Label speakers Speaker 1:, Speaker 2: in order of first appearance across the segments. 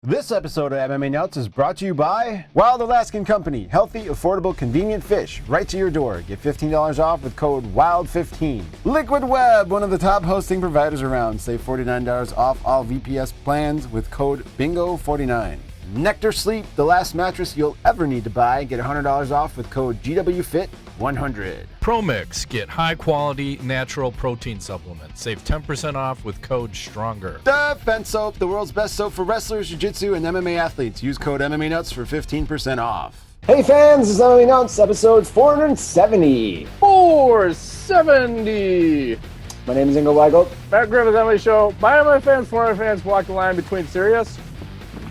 Speaker 1: This episode of MMA Nuts is brought to you by Wild Alaskan Company. Healthy, affordable, convenient fish right to your door. Get $15 off with code WILD15. Liquid Web, one of the top hosting providers around. Save $49 off all VPS plans with code BINGO49. Nectar Sleep, the last mattress you'll ever need to buy. Get $100 off with code GWFIT100.
Speaker 2: ProMix, get high-quality natural protein supplements. Save 10% off with code STRONGER.
Speaker 1: Defense Soap, the world's best soap for wrestlers, jiu-jitsu, and MMA athletes. Use code MMA Nuts for 15% off.
Speaker 3: Hey fans, this is MMA Nuts, episode 470.
Speaker 4: 470!
Speaker 3: My name is Ingo Weigelt.
Speaker 4: Matt Griffith's MMA show. My MMA fans, former fans, walk the line between serious,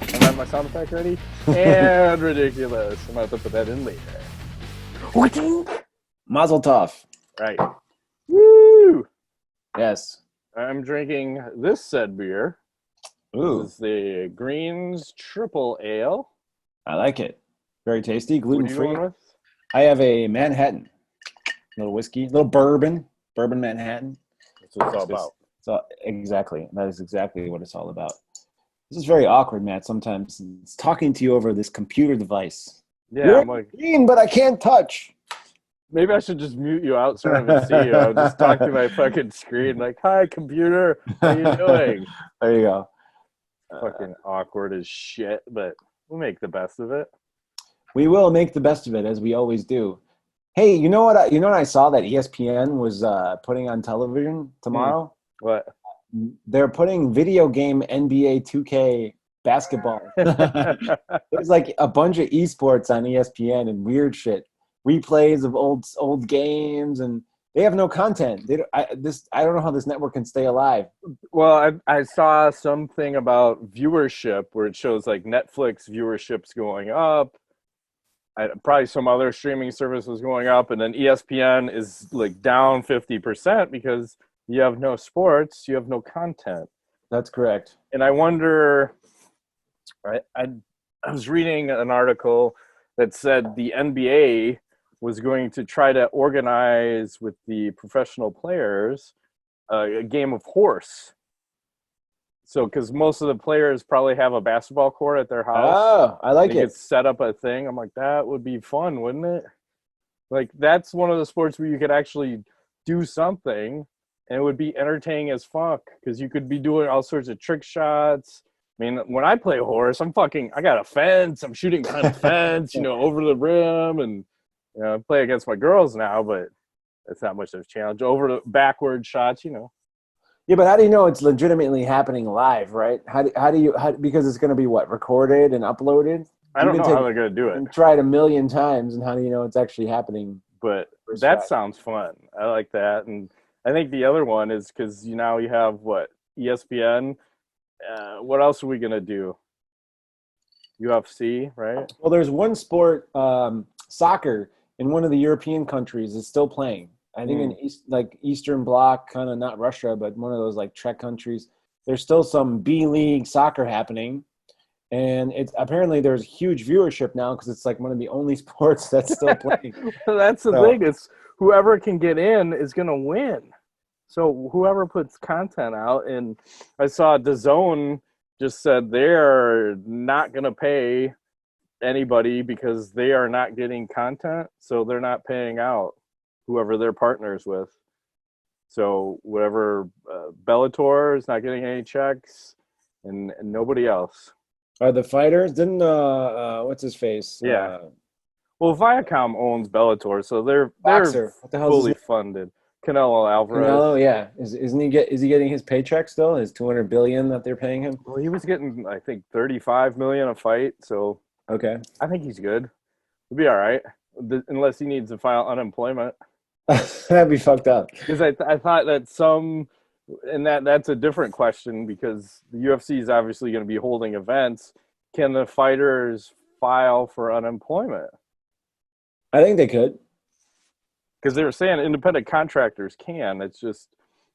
Speaker 4: I have my sound effect ready, and ridiculous. I'm going to put that in later.
Speaker 3: Mazel tov.
Speaker 4: Right. Woo!
Speaker 3: Yes.
Speaker 4: I'm drinking this said beer.
Speaker 3: Ooh.
Speaker 4: This is the Greens Triple Ale.
Speaker 3: I like it. Very tasty,
Speaker 4: What are you
Speaker 3: gluten-free.
Speaker 4: going with?
Speaker 3: I have a Manhattan. Little whiskey, little bourbon. Bourbon Manhattan.
Speaker 4: That's what it's all about.
Speaker 3: So exactly. That is exactly what it's all about. This is very awkward, Matt, sometimes. It's talking to you over this computer device.
Speaker 4: Yeah,
Speaker 3: You're
Speaker 4: I'm like,
Speaker 3: green, but I can't touch.
Speaker 4: maybe I should just mute you out so I don't even see you. I'll just talk to my fucking screen like, hi, computer, how you doing?
Speaker 3: There you go.
Speaker 4: Fucking awkward as shit, but we'll make the best of it.
Speaker 3: We will make the best of it, as we always do. Hey, you know what? I saw that ESPN was putting on television tomorrow?
Speaker 4: What?
Speaker 3: They're putting video game NBA 2K basketball. There's like a bunch of esports on ESPN and weird shit, replays of old games, and they have no content. I don't know how this network can stay alive.
Speaker 4: Well, I saw something about viewership where it shows like Netflix viewership's going up. Probably some other streaming service was going up, and then ESPN is like down 50% because you have no sports, you have no content.
Speaker 3: That's correct.
Speaker 4: And I wonder, I was reading an article that said the NBA was going to try to organize with the professional players a game of horse. So, because most of the players probably have a basketball court at their house.
Speaker 3: Oh, I like
Speaker 4: they
Speaker 3: it.
Speaker 4: could set up a thing. I'm like, that would be fun, wouldn't it? Like, that's one of the sports where you could actually do something, and it would be entertaining as fuck, because you could be doing all sorts of trick shots. I mean, when I play horse, I got a fence. I'm shooting behind a fence, over the rim, and I play against my girls now, but it's not much of a challenge. Over the backward shots,
Speaker 3: Yeah, but how do you know it's legitimately happening live, right? How do you because it's going to be recorded and uploaded?
Speaker 4: I don't know how they're going to do it.
Speaker 3: And tried a million times, and how do you know it's actually happening?
Speaker 4: But that sounds fun. I like that. And I think the other one is because now you have ESPN. What else are we going to do? UFC, right?
Speaker 3: Well, there's one sport, soccer, in one of the European countries is still playing. I think in Eastern Bloc, kind of not Russia, but one of those Czech countries, there's still some B-League soccer happening. And it's apparently there's huge viewership now because it's one of the only sports that's still playing.
Speaker 4: That's the thing. It's whoever can get in is going to win. So whoever puts content out, and I saw DAZN just said they're not going to pay anybody because they are not getting content, so they're not paying out whoever they're partners with. So whatever, Bellator is not getting any checks, and nobody else.
Speaker 3: Are the fighters? Didn't what's his face?
Speaker 4: Yeah. Well, Viacom owns Bellator, so they're
Speaker 3: Boxer. What the hell
Speaker 4: fully
Speaker 3: is his
Speaker 4: funded. Canelo Alvarez.
Speaker 3: Canelo, yeah. Is he getting his paycheck still? His $200 billion that they're paying him?
Speaker 4: Well, he was getting, I think, $35 million a fight. So
Speaker 3: okay, I
Speaker 4: think he's good. He'll be all right, unless he needs to file unemployment.
Speaker 3: That'd be fucked up.
Speaker 4: Because I thought that that's a different question, because the UFC is obviously going to be holding events. Can the fighters file for unemployment?
Speaker 3: I think they could.
Speaker 4: Because they were saying independent contractors can. It's just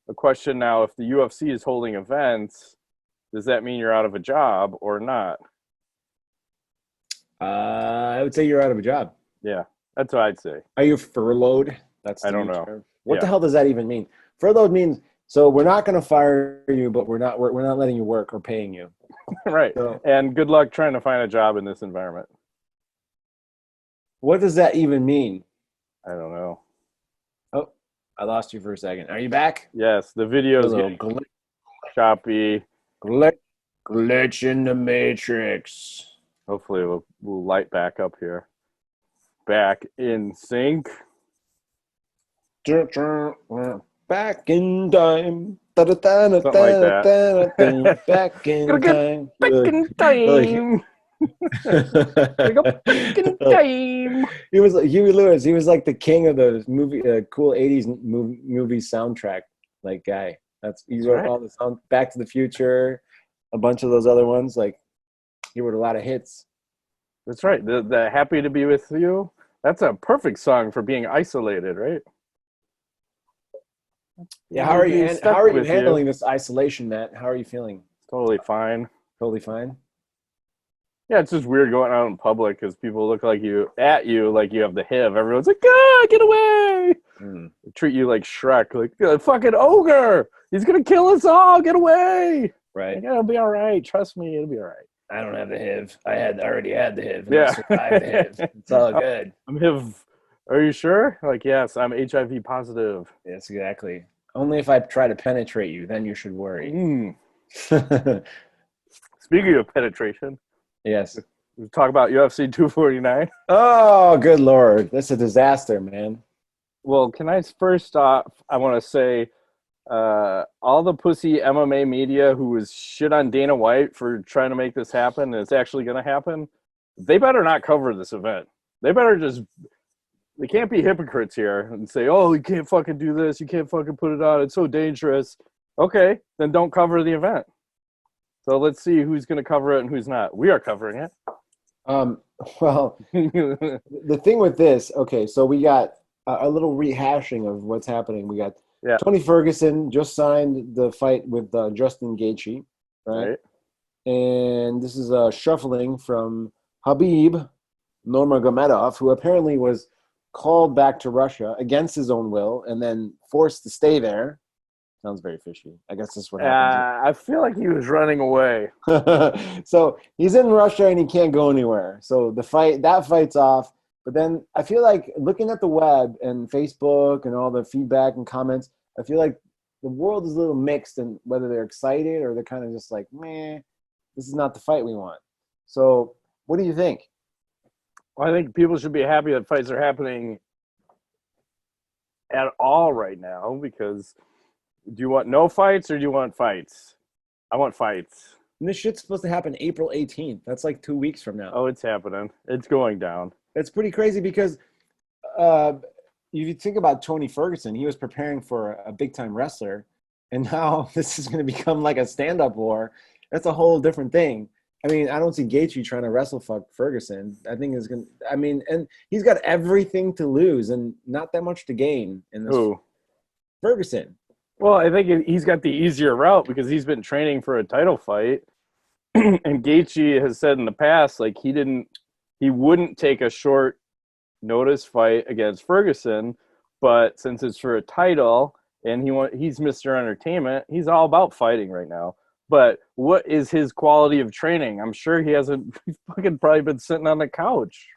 Speaker 4: a question now, if the UFC is holding events, does that mean you're out of a job or not?
Speaker 3: I would say you're out of a job.
Speaker 4: Yeah, that's what I'd say.
Speaker 3: Are you furloughed? I don't know.
Speaker 4: Term.
Speaker 3: What the hell does that even mean? Furloughed means, so we're not going to fire you, but we're not letting you work or paying you.
Speaker 4: Right.
Speaker 3: So,
Speaker 4: And good luck trying to find a job in this environment.
Speaker 3: what does that even mean?
Speaker 4: I don't know.
Speaker 3: Oh, I lost you for a second. Are you back?
Speaker 4: Yes, the video
Speaker 3: A
Speaker 4: is
Speaker 3: little
Speaker 4: getting choppy.
Speaker 3: glitch in the matrix.
Speaker 4: Hopefully we'll light back up here. Back in sync.
Speaker 3: Back in time.
Speaker 4: Something like that.
Speaker 3: Back in
Speaker 4: Gotta get
Speaker 3: time.
Speaker 4: back in time. Gotta go back in time.
Speaker 3: He was like Huey Lewis. He was like the king of the movie, cool '80s movie soundtrack, like guy. He wrote
Speaker 4: right.
Speaker 3: all the sound. Back to the Future, a bunch of those other ones. Like he wrote a lot of hits.
Speaker 4: That's right. The Happy to Be With You. That's a perfect song for being isolated, right?
Speaker 3: Yeah. How are you handling this isolation, Matt? How are you feeling?
Speaker 4: Totally fine.
Speaker 3: Totally fine.
Speaker 4: Yeah, it's just weird going out in public because people look like you have the HIV. Everyone's like, "Ah, get away!" They treat you like Shrek, like a fucking ogre. He's gonna kill us all. Get away!
Speaker 3: Right.
Speaker 4: Like, it'll be all right. Trust me, it'll be all right.
Speaker 3: I don't have the HIV. I already had the HIV.
Speaker 4: Yeah.
Speaker 3: I survived the HIV. It's all good.
Speaker 4: I'm HIV. Are you sure? Like, yes, I'm HIV positive.
Speaker 3: Yes, exactly. Only if I try to penetrate you, then you should worry.
Speaker 4: Speaking of penetration,
Speaker 3: Yes.
Speaker 4: we talk about UFC 249.
Speaker 3: Oh, good Lord. That's a disaster, man.
Speaker 4: Well, can I first off, I want to say all the pussy MMA media who was shit on Dana White for trying to make this happen, and it's actually going to happen, they better not cover this event. They can't be hypocrites here and say, oh, you can't fucking do this. You can't fucking put it on. It's so dangerous. Okay, then don't cover the event. So let's see who's going to cover it and who's not. We are covering it.
Speaker 3: Well, the thing with this, okay, so we got a little rehashing of what's happening. We got Tony Ferguson just signed the fight with Justin Gaethje, right? And this is a shuffling from Habib Nurmagomedov, who apparently was called back to Russia against his own will and then forced to stay there. Sounds very fishy. I guess that's what happens.
Speaker 4: I feel like he was running away.
Speaker 3: So he's in Russia and he can't go anywhere. So that fight's off. But then I feel like looking at the web and Facebook and all the feedback and comments, I feel like the world is a little mixed in whether they're excited or they're kind of just like, meh, this is not the fight we want. So what do you think?
Speaker 4: Well, I think people should be happy that fights are happening at all right now, because do you want no fights or do you want fights? I want fights.
Speaker 3: And this shit's supposed to happen April 18th. That's like 2 weeks from now.
Speaker 4: Oh, it's happening. It's going down.
Speaker 3: It's pretty crazy because if you think about Tony Ferguson, he was preparing for a big-time wrestler, and now this is going to become like a stand-up war. That's a whole different thing. I mean, I don't see Gaethje trying to wrestle fuck Ferguson. I think it's going to – I mean, and he's got everything to lose and not that much to gain in this. Who? Ferguson.
Speaker 4: Well, I think he's got the easier route because he's been training for a title fight. And Gaethje has said in the past, like, he wouldn't take a short notice fight against Ferguson, but since it's for a title and he's Mr. Entertainment, he's all about fighting right now. But what is his quality of training? I'm sure he's fucking probably been sitting on the couch.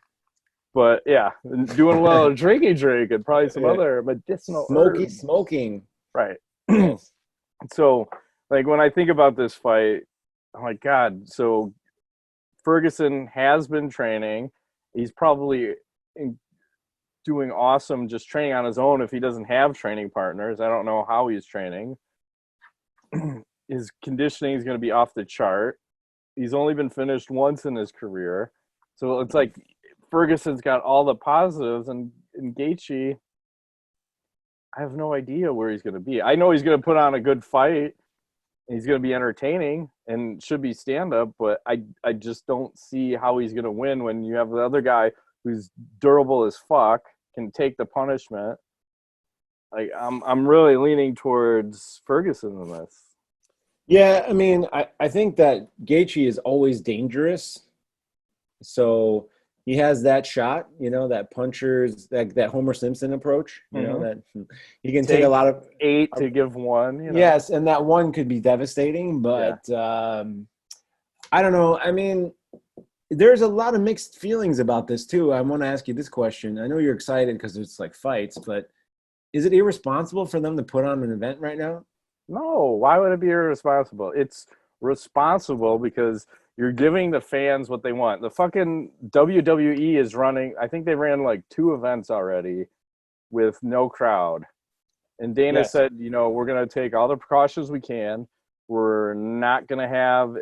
Speaker 4: But yeah, doing a little drinking and probably some other medicinal herbs.
Speaker 3: Smoking.
Speaker 4: Right. So, like, when I think about this fight, I'm like, God, so Ferguson has been training. He's probably doing awesome just training on his own if he doesn't have training partners. I don't know how he's training. His conditioning is going to be off the chart. He's only been finished once in his career. So it's like Ferguson's got all the positives, and Gaethje, I have no idea where he's going to be. I know he's going to put on a good fight. He's going to be entertaining and should be stand-up, but I just don't see how he's going to win when you have the other guy who's durable as fuck, can take the punishment. Like, I'm really leaning towards Ferguson in this.
Speaker 3: Yeah, I mean, I think that Gaethje is always dangerous. So he has that shot, that puncher's, that Homer Simpson approach, that he can take a lot of
Speaker 4: 8 to give 1.
Speaker 3: Yes, and that one could be devastating, but I don't know. I mean, there's a lot of mixed feelings about this too. I want to ask you this question. I know you're excited because it's like fights, but is it irresponsible for them to put on an event right now?
Speaker 4: No, why would it be irresponsible? It's responsible because you're giving the fans what they want. The fucking WWE is running, I think they ran like 2 events already with no crowd. And Dana said, you know, we're going to take all the precautions we can. We're not going to have,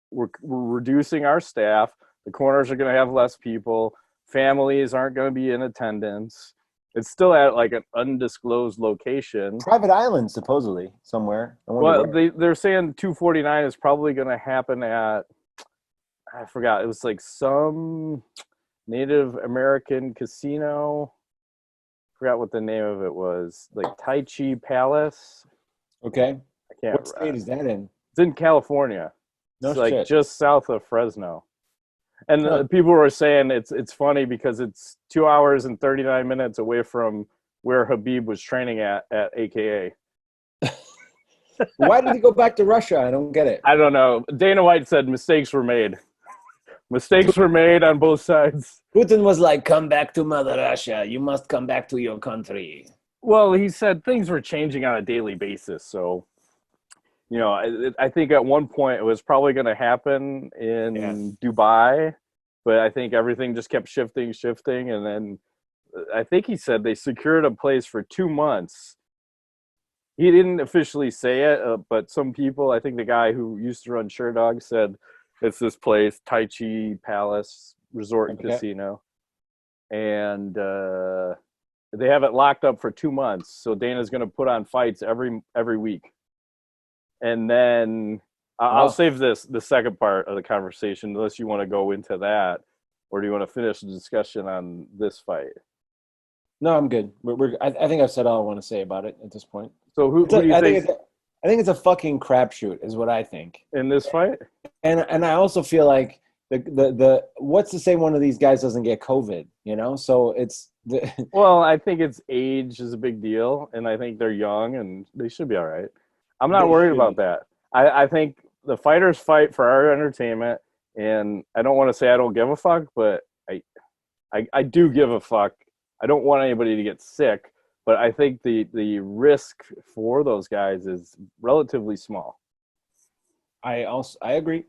Speaker 4: we're reducing our staff. The corners are going to have less people. Families aren't going to be in attendance. It's still at like an undisclosed location.
Speaker 3: Private island, supposedly, somewhere.
Speaker 4: Well, they're saying 249 is probably going to happen at, I forgot. It was like some Native American casino. Forgot what the name of it was. Like Tai Chi Palace.
Speaker 3: Okay.
Speaker 4: I can't.
Speaker 3: What state is that in?
Speaker 4: It's in California.
Speaker 3: No
Speaker 4: it's like
Speaker 3: shit.
Speaker 4: just south of Fresno. And people were saying it's funny because it's 2 hours and 39 minutes away from where Habib was training at AKA.
Speaker 3: Why did he go back to Russia? I don't get it.
Speaker 4: I don't know. Dana White said mistakes were made. Mistakes were made on both sides.
Speaker 3: Putin was like, come back to Mother Russia. You must come back to your country.
Speaker 4: Well, he said things were changing on a daily basis. So, you know, I think at one point it was probably going to happen in Dubai, but I think everything just kept shifting. And then I think he said they secured a place for 2 months. He didn't officially say it, but some people, I think the guy who used to run Sherdog said it's this place, Tai Chi Palace Resort and Casino. And they have it locked up for 2 months. So Dana's going to put on fights every week. And then I'll save the second part of the conversation unless you want to go into that, or do you want to finish the discussion on this fight?
Speaker 3: No, I'm good. I think I've said all I want to say about it at this point.
Speaker 4: So who do you think?
Speaker 3: I think it's a fucking crapshoot, is what I think.
Speaker 4: In this fight?
Speaker 3: And I also feel like the what's to say one of these guys doesn't get COVID, you know? So it's
Speaker 4: well, I think it's age is a big deal, and I think they're young and they should be all right. I'm not worried about that. I think the fighters fight for our entertainment, and I don't want to say I don't give a fuck, but I do give a fuck. I don't want anybody to get sick, but I think the risk for those guys is relatively small.
Speaker 3: I agree.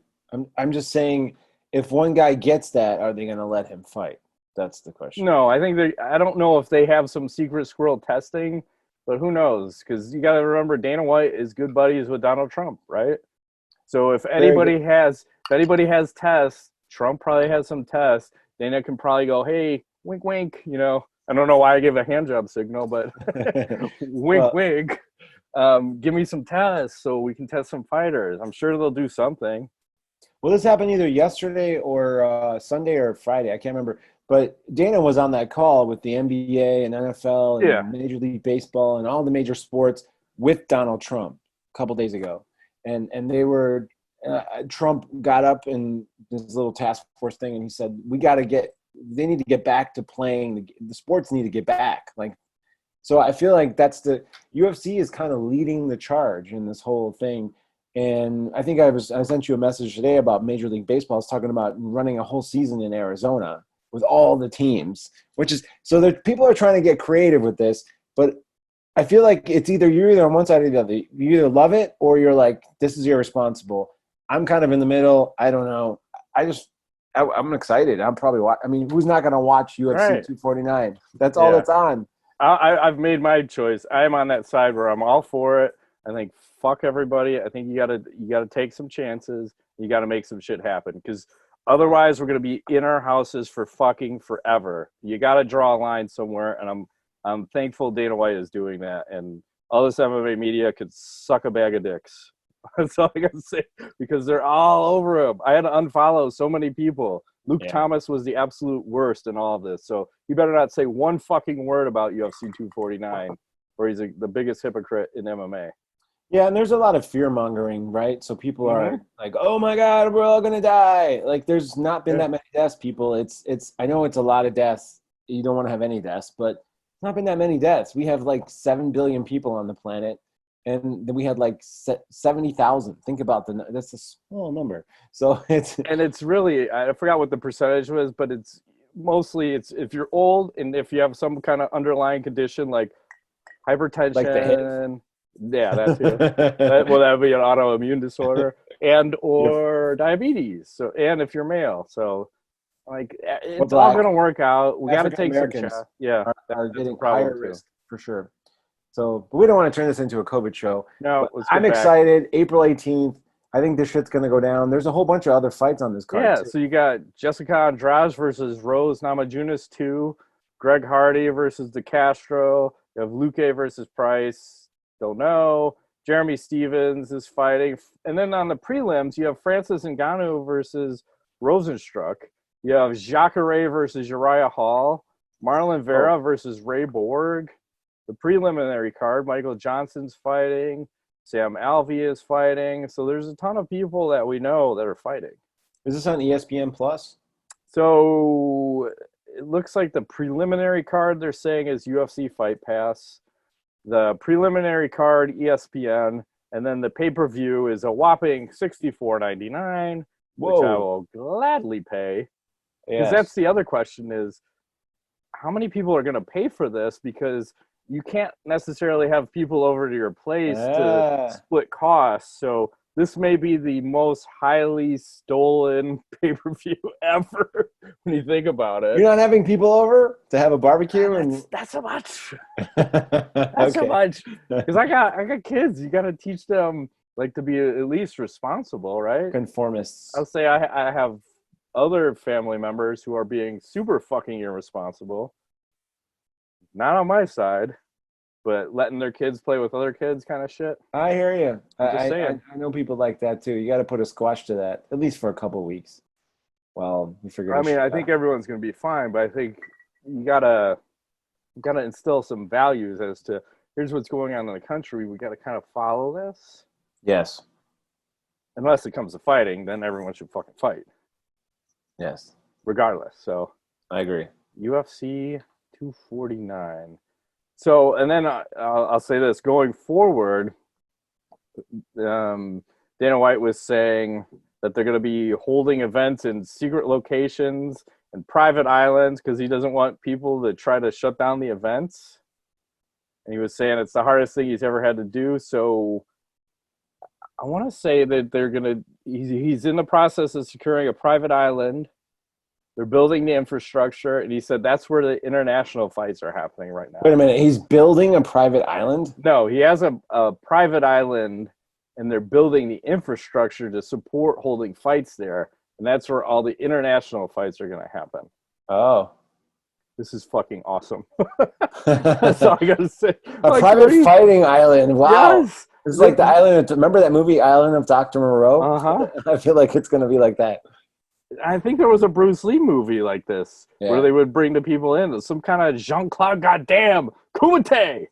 Speaker 3: I'm just saying, if one guy gets that, are they going to let him fight? That's the question.
Speaker 4: No, I think I don't know if they have some secret squirrel testing, but who knows? Because you got to remember, Dana White is good buddies with Donald Trump, right? So if anybody has tests, Trump probably has some tests. Dana can probably go, hey, wink, wink. You know, I don't know why I give a hand job signal, but wink, wink. Give me some tests so we can test some fighters. I'm sure they'll do something.
Speaker 3: Well, this happened either yesterday or Sunday or Friday. I can't remember. But Dana was on that call with the NBA and NFL and Major League Baseball and all the major sports with Donald Trump a couple days ago. And they were Trump got up in this little task force thing, and he said, they need to get back to playing. The sports need to get back. Like, so I feel like that's the UFC is kind of leading the charge in this whole thing. And I think I sent you a message today about Major League Baseball. I was talking about running a whole season in Arizona with all the teams, which is so people are trying to get creative with this, but I feel like it's you're either on one side or the other. You either love it or you're like, this is irresponsible. I'm kind of in the middle. I don't know. I'm excited. I'm probably I mean, who's not going to watch UFC 249? That's all that's on.
Speaker 4: I've made my choice. I'm on that side where I'm all for it. I think fuck everybody. I think you gotta take some chances. You gotta make some shit happen, because otherwise we're gonna be in our houses for fucking forever. You gotta draw a line somewhere, and I'm thankful Dana White is doing that. And all this MMA media could suck a bag of dicks. That's all I gotta say, because they're all over him. I had to unfollow so many people. Luke Thomas was the absolute worst in all of this. So you better not say one fucking word about UFC 249, or he's the biggest hypocrite in MMA.
Speaker 3: Yeah, and there's a lot of fear-mongering, right? So people are like, oh, my God, we're all going to die. Like, there's not been that many deaths, people. I know it's a lot of deaths. You don't want to have any deaths, but it's not been that many deaths. We have like 7 billion people on the planet. and then we had like 70,000. Think about that's a small number. So
Speaker 4: it's really, I forgot what the percentage was, but it's mostly if you're old and if you have some kind of underlying condition like hypertension,
Speaker 3: like the HIV.
Speaker 4: Yeah, that too. That would be an autoimmune disorder and or diabetes. So, and if you're male, so like it's all gonna work out. We got to take some shots. Yeah,
Speaker 3: are getting higher risk for sure. So, but we don't want to turn this into a COVID show.
Speaker 4: No,
Speaker 3: I'm excited. April 18th. I think this shit's gonna go down. There's a whole bunch of other fights on this card.
Speaker 4: Yeah,
Speaker 3: too.
Speaker 4: So you got Jessica Andrade versus Rose Namajunas 2, Greg Hardy versus DeCastro. You have Luque versus Price. Don't know. Jeremy Stevens is fighting. And then on the prelims, you have Francis Ngannou versus Rosenstruck. You have Jacare versus Uriah Hall. Marlon Vera versus Ray Borg. The preliminary card, Michael Johnson's fighting. Sam Alvey is fighting. So there's a ton of people that we know that are fighting.
Speaker 3: Is this on ESPN Plus?
Speaker 4: So it looks like the preliminary card they're saying is UFC Fight Pass. The preliminary card, ESPN, and then the pay-per-view is a whopping $64.99, which I will gladly pay. Because that's the other question is, how many people are going to pay for this? Because you can't necessarily have people over to your place to split costs. So this may be the most highly stolen pay-per-view ever when you think about it.
Speaker 3: You're not having people over to have a barbecue?
Speaker 4: That's so much. That's so much. Because I got kids. You got to teach them like to be at least responsible, right?
Speaker 3: Conformists.
Speaker 4: I'll say I have other family members who are being super fucking irresponsible. Not on my side, but letting their kids play with other kids kind of shit.
Speaker 3: I hear you.
Speaker 4: I
Speaker 3: know people like that too. You got to put a squash to that, at least for a couple weeks. Well, we figure.
Speaker 4: I think everyone's going to be fine, but I think you gotta instill some values as to here's what's going on in the country. We got to kind of follow this.
Speaker 3: Yes.
Speaker 4: Unless it comes to fighting, then everyone should fucking fight.
Speaker 3: Yes.
Speaker 4: Regardless. So
Speaker 3: I agree.
Speaker 4: UFC 249. So, and then I'll say this, going forward, Dana White was saying that they're going to be holding events in secret locations and private islands because he doesn't want people to try to shut down the events. And he was saying it's the hardest thing he's ever had to do. So I want to say that he's in the process of securing a private island. They're building the infrastructure, and he said that's where the international fights are happening right now.
Speaker 3: Wait a minute, he's building a private island?
Speaker 4: No, he has a private island, and they're building the infrastructure to support holding fights there, and that's where all the international fights are going to happen.
Speaker 3: Oh.
Speaker 4: This is fucking awesome. That's all I got to say.
Speaker 3: A private fighting island, wow. Yes. It's like the island, remember that movie Island of Dr. Moreau?
Speaker 4: Uh-huh.
Speaker 3: I feel like it's going to be like that.
Speaker 4: I think there was a Bruce Lee movie like this where they would bring the people in. Some kind of Jean-Claude Goddamn Kumite.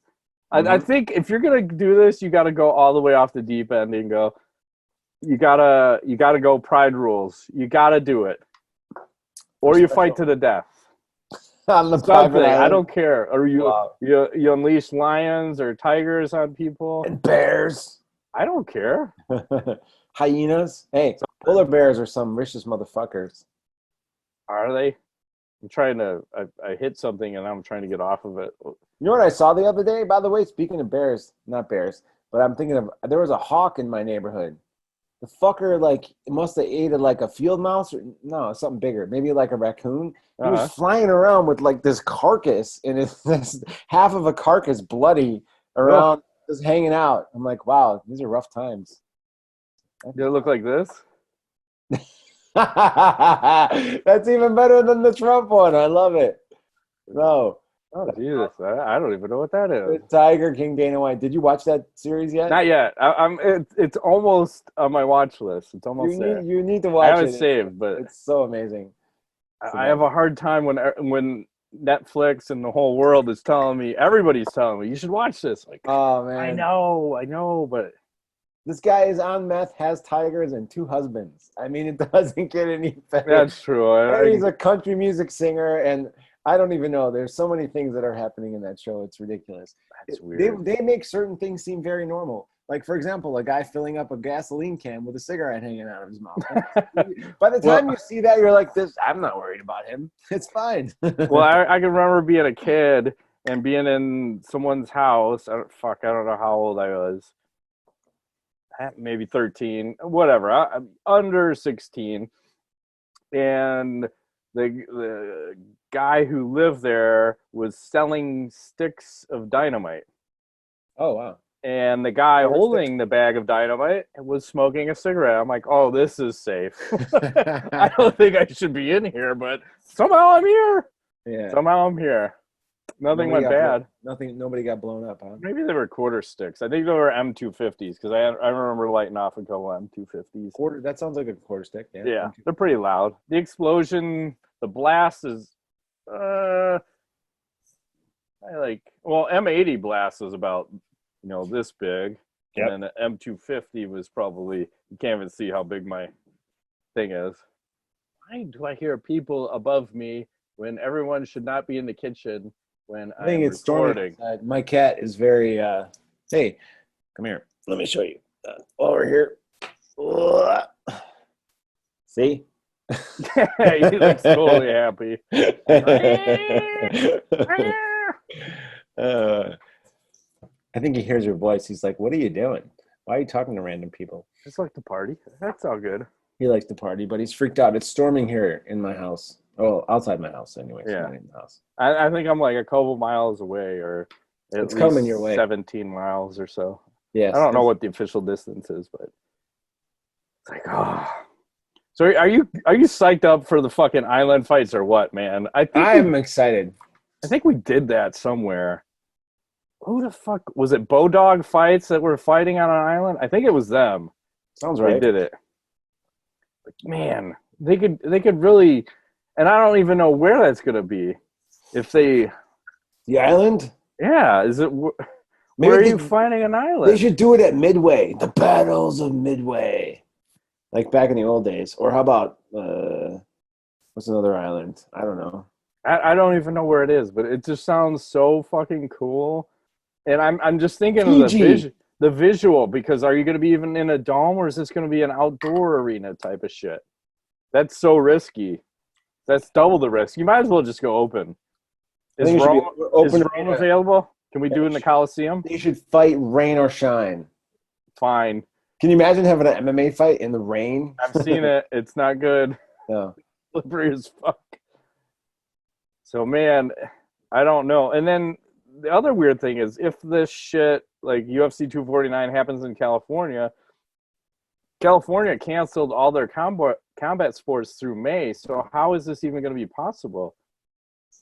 Speaker 4: I think if you're gonna do this, you got to go all the way off the deep end and go. You gotta go pride rules. You gotta do it, or you fight to the death.
Speaker 3: On the private island.
Speaker 4: I don't care. Or you unleash lions or tigers on people
Speaker 3: and bears.
Speaker 4: I don't care.
Speaker 3: Hyenas. Hey, polar bears are some ricious motherfuckers.
Speaker 4: Are they? I'm trying to. I hit something and I'm trying to get off of it.
Speaker 3: You know what I saw the other day? By the way, speaking of bears, not bears, but I'm thinking of there was a hawk in my neighborhood. The fucker it must have ate a field mouse or no, something bigger, maybe like a raccoon. He was flying around with this carcass and this half of a carcass bloody around, just hanging out. I'm like, wow, these are rough times.
Speaker 4: Did it look like this?
Speaker 3: That's even better than the Trump one. I love it. No.
Speaker 4: Oh, Jesus. I don't even know what that is.
Speaker 3: Tiger King Dana White. Did you watch that series yet?
Speaker 4: Not yet. It's almost on my watch list. It's almost there.
Speaker 3: You need to watch it.
Speaker 4: I haven't saved, but
Speaker 3: it's so amazing.
Speaker 4: I have a hard time when Netflix and the whole world is telling me, everybody's telling me, you should watch this. Like,
Speaker 3: oh, man.
Speaker 4: I know, but...
Speaker 3: This guy is on meth, has tigers, and 2 husbands. I mean, it doesn't get any better.
Speaker 4: That's true.
Speaker 3: He's a country music singer, and I don't even know. There's so many things that are happening in that show. It's ridiculous.
Speaker 4: That's weird.
Speaker 3: They make certain things seem very normal. Like, for example, a guy filling up a gasoline can with a cigarette hanging out of his mouth. By the time you see that, you're like, "This. I'm not worried about him. It's fine."
Speaker 4: Well, I can remember being a kid and being in someone's house. I don't know how old I was. Maybe 13, whatever. I'm under 16. And the guy who lived there was selling sticks of dynamite.
Speaker 3: Oh, wow.
Speaker 4: And the guy holding the bag of dynamite was smoking a cigarette. I'm like, oh, this is safe. I don't think I should be in here, but somehow I'm here.
Speaker 3: Yeah.
Speaker 4: Somehow I'm here. Nothing went bad.
Speaker 3: Nobody got blown up, huh?
Speaker 4: Maybe they were quarter sticks. I think they were M250s because I remember lighting off a couple M250s.
Speaker 3: Quarter. That sounds like a quarter stick.
Speaker 4: Yeah, they're pretty loud. The explosion, the blast is, M80 blast was about, this big. Yep. And then the M250 was probably, you can't even see how big my thing is. Why do I hear people above me when everyone should not be in the kitchen when
Speaker 3: I think it's
Speaker 4: recording?
Speaker 3: My cat is very, hey, come here. Let me show you. Over here. See?
Speaker 4: He looks totally happy.
Speaker 3: I think he hears your voice. He's like, "What are you doing? Why are you talking to random people?"
Speaker 4: Just like to party. That's all good.
Speaker 3: He likes to party, but he's freaked out. It's storming here in my house. Oh, outside my house anyway.
Speaker 4: Yeah.
Speaker 3: Not in the house.
Speaker 4: I think I'm like a couple miles away, or it's
Speaker 3: coming your way.
Speaker 4: 17 miles or so.
Speaker 3: Yes.
Speaker 4: I don't know what the official distance is, but it's like, oh. So are you psyched up for the fucking island fights or what, man?
Speaker 3: I'm excited.
Speaker 4: I think we did that somewhere. Who the fuck was it? Bodog fights that were fighting on an island? I think it was them.
Speaker 3: Sounds right.
Speaker 4: They did it. But man, they could really, and I don't even know where that's gonna be. If they,
Speaker 3: the island?
Speaker 4: Yeah, is it? Where are you finding an island?
Speaker 3: They should do it at Midway. The battles of Midway, like back in the old days. Or how about what's another island? I don't know.
Speaker 4: I don't even know where it is, but it just sounds so fucking cool. And I'm just thinking of the visual, because are you going to be even in a dome, or is this going to be an outdoor arena type of shit? That's so risky. That's double the risk. You might as well just go open. Is Rome available? Can we do it in the Coliseum?
Speaker 3: You should fight rain or shine.
Speaker 4: Fine.
Speaker 3: Can you imagine having an MMA fight in the rain?
Speaker 4: I've seen it. It's not good.
Speaker 3: No.
Speaker 4: Slippery as fuck. So, man, I don't know. And then the other weird thing is, if this shit, like UFC 249, happens in California canceled all their combat sports through May. So how is this even going to be possible?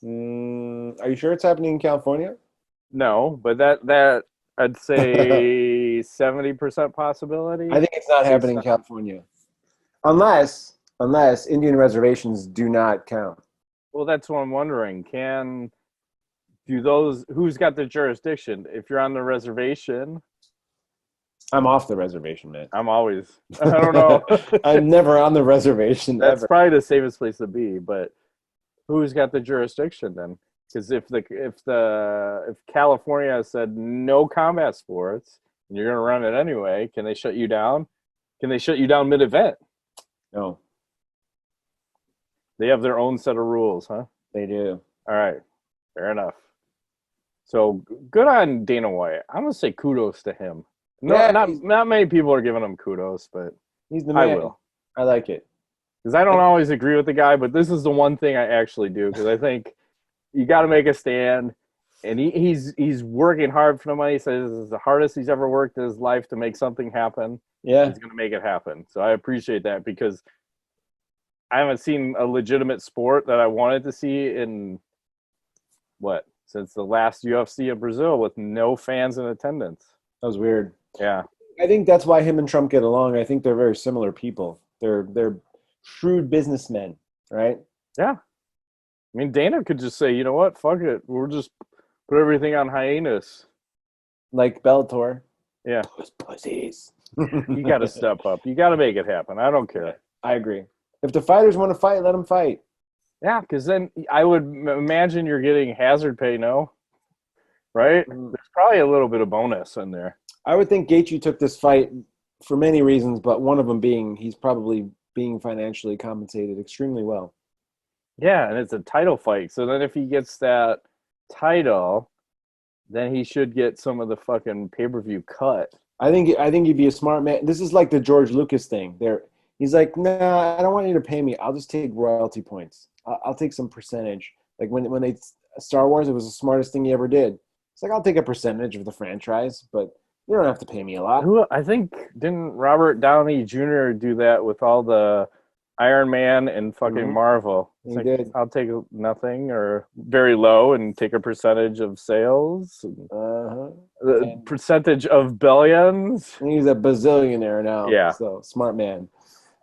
Speaker 3: Are you sure it's happening in California?
Speaker 4: No, but that I'd say 70% possibility.
Speaker 3: I think it's not happening in California. Unless Indian reservations do not count.
Speaker 4: Well, that's what I'm wondering. Who's got the jurisdiction? If you're on the reservation.
Speaker 3: I'm off the reservation, man.
Speaker 4: I don't know.
Speaker 3: I'm never on the reservation.
Speaker 4: That's
Speaker 3: ever.
Speaker 4: Probably the safest place to be, but who's got the jurisdiction then? Because if California said no combat sports and you're gonna run it anyway, can they shut you down? Can they shut you down mid-event?
Speaker 3: No.
Speaker 4: They have their own set of rules, huh?
Speaker 3: They do.
Speaker 4: All right. Fair enough. So good on Dana White. I'm gonna say kudos to him. No, yeah, not many people are giving him kudos, but
Speaker 3: he's the man.
Speaker 4: I will.
Speaker 3: I like it.
Speaker 4: Because I don't always agree with the guy, but this is the one thing I actually do, because I think you got to make a stand. And he's working hard for the money. He says this is the hardest he's ever worked in his life to make something happen.
Speaker 3: Yeah.
Speaker 4: He's going to make it happen. So I appreciate that, because I haven't seen a legitimate sport that I wanted to see in, since the last UFC in Brazil, with no fans in attendance.
Speaker 3: That was weird.
Speaker 4: Yeah.
Speaker 3: I think that's why him and Trump get along. I think they're very similar people. They're shrewd businessmen, right?
Speaker 4: Yeah. I mean, Dana could just say, you know what, fuck it. We'll just put everything on hiatus.
Speaker 3: Like Bellator.
Speaker 4: Yeah.
Speaker 3: Those pussies.
Speaker 4: You got to step up. You got to make it happen. I don't care.
Speaker 3: I agree. If the fighters want to fight, let them fight.
Speaker 4: Yeah, because then I would imagine you're getting hazard pay, no? Right? There's probably a little bit of bonus in there.
Speaker 3: I would think Gaethje took this fight for many reasons, but one of them being he's probably being financially compensated extremely well.
Speaker 4: Yeah, and it's a title fight. So then if he gets that title, then he should get some of the fucking pay-per-view cut.
Speaker 3: I think he'd be a smart man. This is like the George Lucas thing. He's like, nah, I don't want you to pay me. I'll just take royalty points. I'll take some percentage. Like when they Star Wars, it was the smartest thing he ever did. It's like, I'll take a percentage of the franchise, but you don't have to pay me a lot.
Speaker 4: I think, didn't Robert Downey Jr. do that with all the Iron Man and fucking Marvel?
Speaker 3: He did.
Speaker 4: I'll take nothing or very low and take a percentage of sales. The percentage of billions.
Speaker 3: And he's a bazillionaire now.
Speaker 4: Yeah.
Speaker 3: So smart man.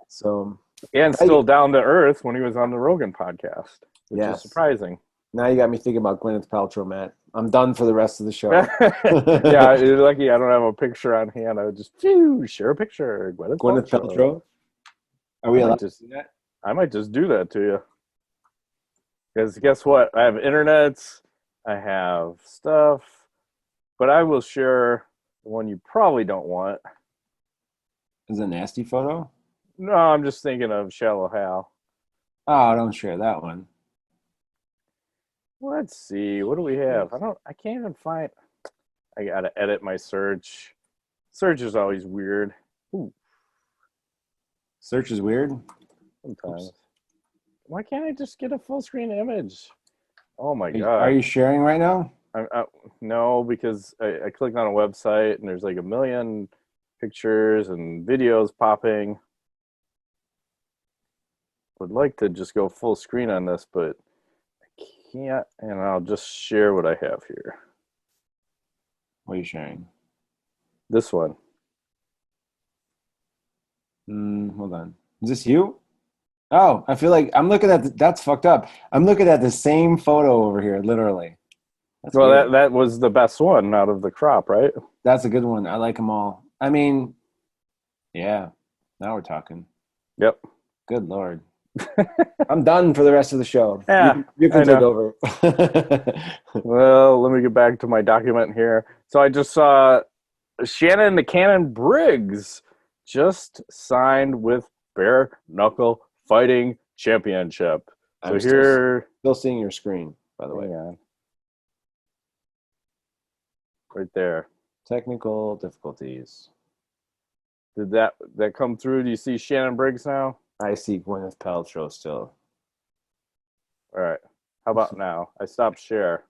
Speaker 3: So
Speaker 4: and still down to earth when he was on the Rogan podcast, which is surprising.
Speaker 3: Now you got me thinking about Gwyneth Paltrow, Matt. I'm done for the rest of the show.
Speaker 4: Yeah, you're lucky I don't have a picture on hand. I would just share a picture.
Speaker 3: Gwyneth Paltrow. Are we allowed to do that?
Speaker 4: I might just do that to you. Because guess what? I have internets. I have stuff. But I will share the one you probably don't want.
Speaker 3: Is it a nasty photo?
Speaker 4: No, I'm just thinking of Shallow Hal.
Speaker 3: Oh, don't share that one.
Speaker 4: Let's see. What do we have? I can't even find. I gotta edit my search. Search is always weird. Ooh.
Speaker 3: Search is weird?
Speaker 4: Sometimes. Oops. Why can't I just get a full screen image? Oh my God.
Speaker 3: Are you sharing right now?
Speaker 4: No, because I clicked on a website and there's like 1 million pictures and videos popping. Would like to just go full screen on this, but I can't, and I'll just share what I have here.
Speaker 3: What are you sharing?
Speaker 4: This one.
Speaker 3: Hold on. Is this you? Oh, I feel like I'm looking at that's fucked up. I'm looking at the same photo over here, literally. That's
Speaker 4: well,
Speaker 3: weird.
Speaker 4: that was the best one out of the crop, right?
Speaker 3: That's a good one. I like them all. I mean, yeah. Now we're talking.
Speaker 4: Yep.
Speaker 3: Good Lord. I'm done for the rest of the show.
Speaker 4: Yeah,
Speaker 3: you can take over.
Speaker 4: Well, let me get back to my document here. So I just saw Shannon the Cannon Briggs just signed with Bare Knuckle Fighting Championship. So
Speaker 3: I'm still seeing your screen, by the way.
Speaker 4: Hang on. Right there.
Speaker 3: Technical difficulties.
Speaker 4: Did that come through? Do you see Shannon Briggs now?
Speaker 3: I see Gwyneth Paltrow still.
Speaker 4: All right. How about now? I stopped share.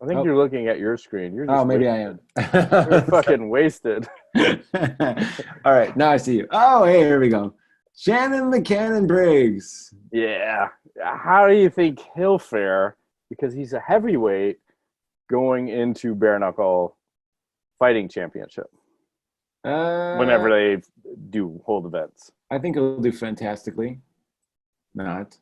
Speaker 4: I think you're looking at your screen. You're just
Speaker 3: maybe
Speaker 4: wasted.
Speaker 3: I am.
Speaker 4: You're fucking wasted.
Speaker 3: All right, now I see you. Oh, hey, here we go. Shannon the Cannon Briggs.
Speaker 4: Yeah. How do you think he'll fare? Because he's a heavyweight going into Bare Knuckle Fighting Championship. Whenever they do hold events.
Speaker 3: I think he'll do fantastically. Not.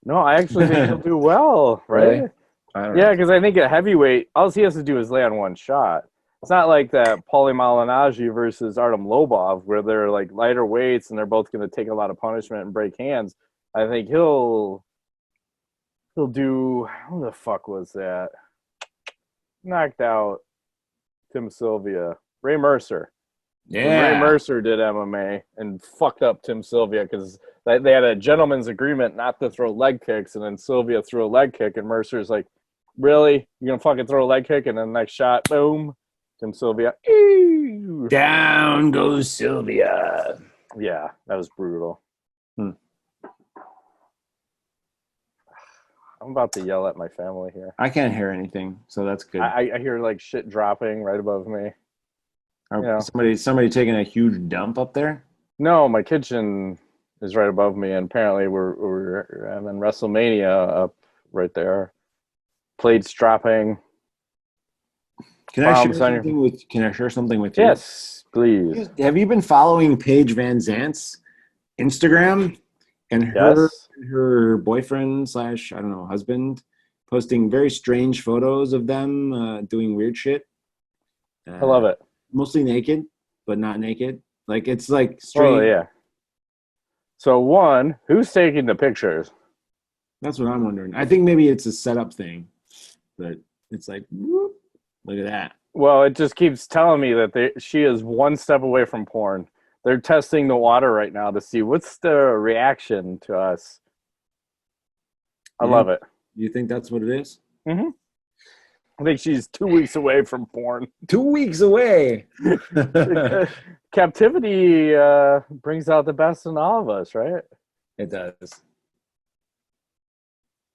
Speaker 4: No, I actually think he'll do well, right?
Speaker 3: Really?
Speaker 4: Yeah, because I think a heavyweight, all he has to do is land one shot. It's not like that Paulie Malignaggi versus Artem Lobov, where they're like lighter weights and they're both going to take a lot of punishment and break hands. I think he'll do, who the fuck was that? Knocked out Tim Sylvia. Ray Mercer.
Speaker 3: Yeah.
Speaker 4: Ray Mercer did MMA and fucked up Tim Sylvia because they had a gentleman's agreement not to throw leg kicks, and then Sylvia threw a leg kick, and Mercer's like, really? You're going to fucking throw a leg kick? And then the next shot, boom, Tim Sylvia. Ew.
Speaker 3: Down goes Sylvia.
Speaker 4: Yeah, that was brutal. I'm about to yell at my family here.
Speaker 3: I can't hear anything, so that's good.
Speaker 4: I hear like shit dropping right above me.
Speaker 3: Somebody taking a huge dump up there?
Speaker 4: No, my kitchen is right above me, and apparently we're having WrestleMania up right there. Plates dropping.
Speaker 3: Can I share something with you?
Speaker 4: Yes, please.
Speaker 3: Have you been following Paige VanZant's Instagram and her boyfriend / I don't know, husband posting very strange photos of them doing weird shit?
Speaker 4: I love it.
Speaker 3: Mostly naked, but not naked. Like, it's like strange.
Speaker 4: Oh, yeah. So one, who's taking the pictures?
Speaker 3: That's what I'm wondering. I think maybe it's a setup thing, but it's like, whoop, look at that.
Speaker 4: Well, it just keeps telling me that she is one step away from porn. They're testing the water right now to see what's the reaction to us. I love it.
Speaker 3: You think that's what it is?
Speaker 4: Mm-hmm. I think she's 2 weeks away from porn.
Speaker 3: 2 weeks away.
Speaker 4: Captivity brings out the best in all of us, right?
Speaker 3: It does.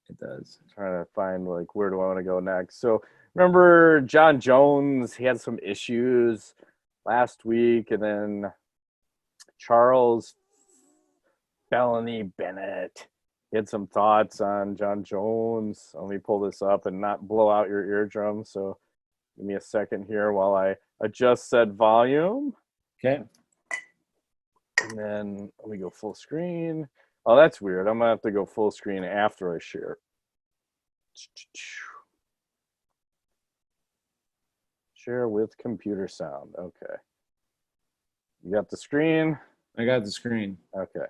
Speaker 3: It does.
Speaker 4: Trying to find, like, where do I want to go next? So, remember John Jones? He had some issues last week, and then Charles Felony Bennet. He had some thoughts on John Jones. Let me pull this up and not blow out your eardrum. So give me a second here while I adjust said volume.
Speaker 3: Okay.
Speaker 4: And then let me go full screen. Oh, that's weird. I'm going to have to go full screen after I share. Share with computer sound. Okay. You got the screen?
Speaker 3: I got the screen.
Speaker 4: Okay.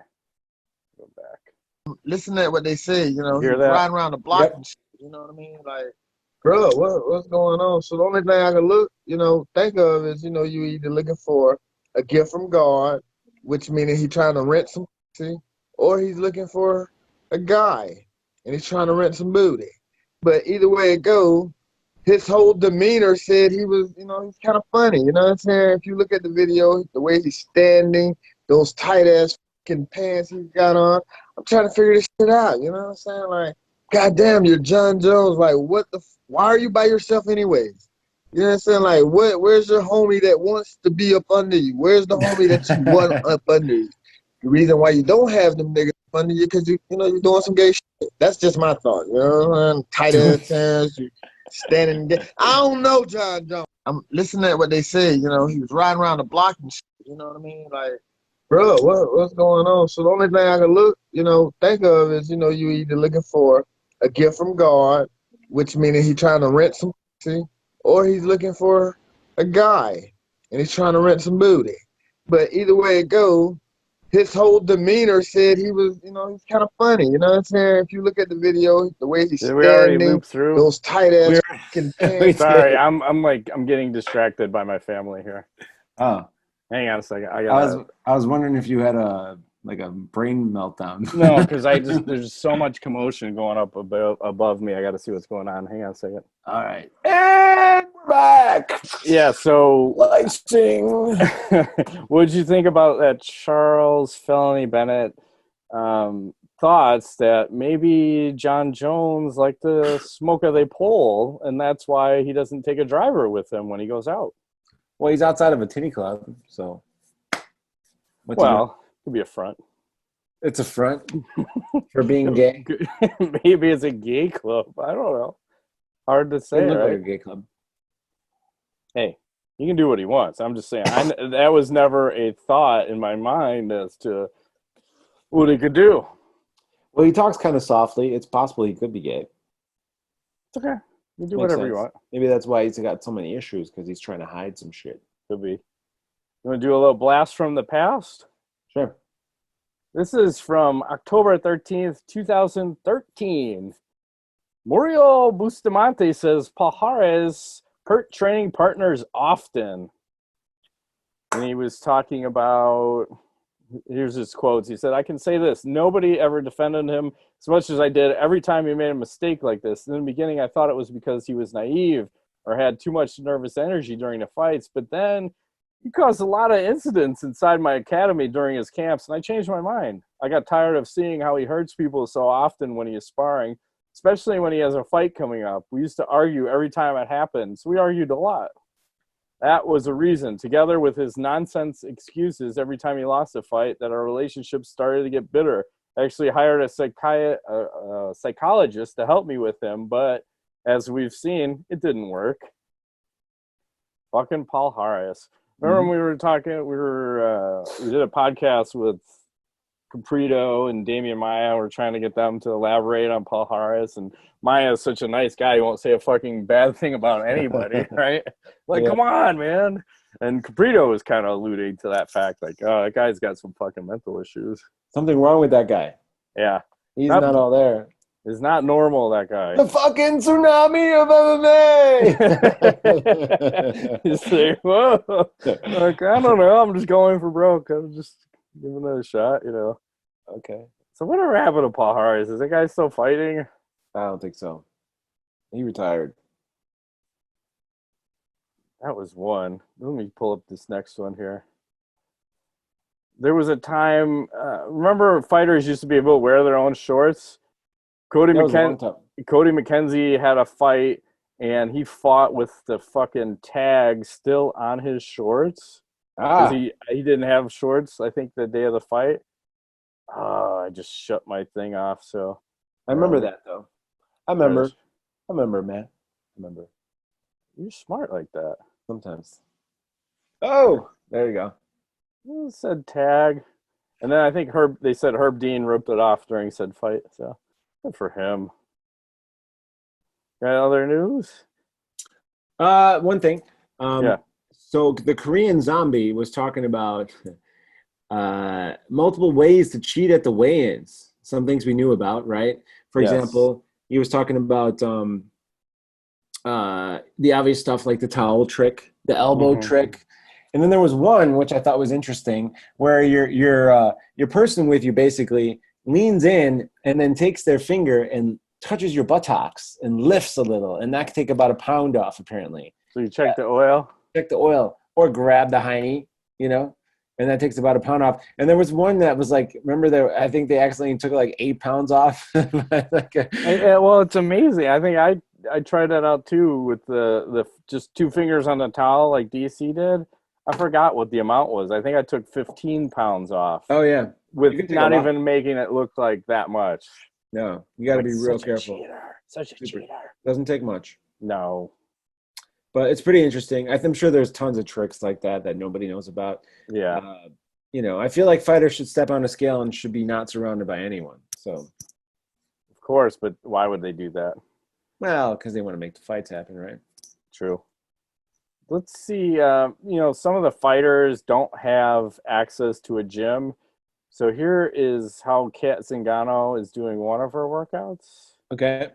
Speaker 4: Go back.
Speaker 5: Listen to what they say, you know,
Speaker 4: Hear
Speaker 5: he's
Speaker 4: that?
Speaker 5: riding around the block
Speaker 3: Yep.
Speaker 5: and shit, you know what I mean? Like, bro, what's going on? So the only thing I can think of is, you either looking for a gift from God, which meaning he's trying to rent some pussy, or he's looking for a guy and he's trying to rent some booty. But either way it go, his whole demeanor said he was, he's kind of funny. You know what I'm saying? If you look at the video, the way he's standing, those tight ass fucking pants he's got on, I'm trying to figure this shit out. You know what I'm saying? Like, goddamn, you're John Jones. Like, why are you by yourself anyways? You know what I'm saying? Like, where's your homie that wants to be up under you? Where's the homie that you want up under you? The reason why you don't have them niggas up under you because you're doing some gay shit. That's just my thought. You know what I'm saying? Tight ass pants, you standing there. I don't know John Jones. I'm listening to what they say. He was riding around the block and shit. You know what I mean? Like, bro, what's going on? So the only thing I can think of is, you either looking for a gift from God, which meaning he's trying to rent some pussy, or he's looking for a guy and he's trying to rent some booty. But either way it go, his whole demeanor said he was, he's kind of funny. You know what I'm saying? If you look at the video, the way he's
Speaker 4: Did we already
Speaker 5: standing,
Speaker 4: loop through?
Speaker 5: those tight ass fucking pants.
Speaker 4: Sorry, I'm getting distracted by my family here.
Speaker 3: Oh,
Speaker 4: Hang on a second.
Speaker 3: I was wondering if you had a brain meltdown.
Speaker 4: No, because there's so much commotion going up above me. I got to see what's going on. Hang on a second.
Speaker 3: All right. And we're back.
Speaker 4: Yeah, so
Speaker 3: Lighting.
Speaker 4: what did you think about that Charles Felony Bennett thoughts that maybe John Jones liked to smoke a they pole, and that's why he doesn't take a driver with him when he goes out?
Speaker 3: Well, he's outside of a titty club, so.
Speaker 4: Could be a front.
Speaker 3: It's a front for being gay.
Speaker 4: Maybe it's a gay club. I don't know. Hard to say,
Speaker 3: It looked
Speaker 4: right?
Speaker 3: like a gay club.
Speaker 4: Hey, he can do what he wants. I'm just saying. That was never a thought in my mind as to what he could do.
Speaker 3: Well, he talks kind of softly. It's possible he could be gay.
Speaker 4: It's okay. You do
Speaker 3: Makes
Speaker 4: whatever
Speaker 3: sense.
Speaker 4: you want.
Speaker 3: Maybe that's why he's got so many issues, because he's trying to hide some shit.
Speaker 4: Could be. You want to do a little blast from the past?
Speaker 3: Sure.
Speaker 4: This is from October 13th, 2013. Muriel Bustamante says Pajares hurt training partners often. And he was talking about, here's his quotes. He said, "I can say this, nobody ever defended him as much as I did every time he made a mistake like this. In the beginning, I thought it was because he was naive or had too much nervous energy during the fights, but then he caused a lot of incidents inside my academy during his camps, and I changed my mind. I got tired of seeing how he hurts people so often when he is sparring, especially when he has a fight coming up. We used to argue every time it happened, so we argued a lot. That was a reason, together with his nonsense excuses every time he lost a fight, that our relationship started to get bitter. I actually hired a psychologist to help me with him, but as we've seen, it didn't work." Fucking Paul Harris. Remember when we were talking, we did a podcast with Caprito and Damian Maia were trying to get them to elaborate on Paul Harris, and Maia is such a nice guy; he won't say a fucking bad thing about anybody, right? Like, come on, man. And Caprito was kind of alluding to that fact, like, oh, that guy's got some fucking mental issues.
Speaker 3: Something wrong with that guy.
Speaker 4: Yeah,
Speaker 3: He's not all there.
Speaker 4: It's not normal, that guy.
Speaker 3: The fucking tsunami of MMA.
Speaker 4: He's like, whoa. Like, I don't know. I'm just going for broke. I'm just giving it a shot, you know.
Speaker 3: Okay.
Speaker 4: So whatever happened to Paul Harris? Is that guy still fighting?
Speaker 3: I don't think so. He retired.
Speaker 4: That was one. Let me pull up this next one here. There was a time, remember fighters used to be able to wear their own shorts? Cody McKenzie had a fight, and he fought with the fucking tag still on his shorts. He didn't have shorts, I think, the day of the fight. Oh, I just shut my thing off. So
Speaker 3: I remember that, though. I remember, man. I remember.
Speaker 4: You're smart like that.
Speaker 3: Sometimes. Oh, there you go.
Speaker 4: It said tag. And then I think they said Herb Dean ripped it off during said fight. So good for him. Got other news?
Speaker 3: One thing.
Speaker 4: Yeah.
Speaker 3: So the Korean Zombie was talking about multiple ways to cheat at the weigh-ins. Some things we knew about, right? For example, he was talking about the obvious stuff like the towel trick, the elbow trick. And then there was one which I thought was interesting, where your person with you basically leans in and then takes their finger and touches your buttocks and lifts a little, and that could take about a pound off apparently.
Speaker 4: So you check the oil?
Speaker 3: Check the oil, or grab the hiney, you know, and that takes about a pound off. And there was one that was like, remember that I think they accidentally took like 8 pounds off.
Speaker 4: Well, it's amazing. I think I tried that out too with the just 2 fingers on the towel like DC did. I forgot what the amount was. I think I took 15 pounds off.
Speaker 3: Oh yeah,
Speaker 4: with not even making it look like that much.
Speaker 3: No, you got to be real careful.
Speaker 4: Such a cheater.
Speaker 3: Doesn't take much.
Speaker 4: No.
Speaker 3: But it's pretty interesting. I'm sure there's tons of tricks like that nobody knows about.
Speaker 4: Yeah.
Speaker 3: You know, I feel like fighters should step on a scale and should be not surrounded by anyone. So.
Speaker 4: Of course, but why would they do that?
Speaker 3: Well, because they want to make the fights happen, right?
Speaker 4: True. Let's see. You know, some of the fighters don't have access to a gym. So here is how Kat Zingano is doing one of her workouts.
Speaker 3: Okay.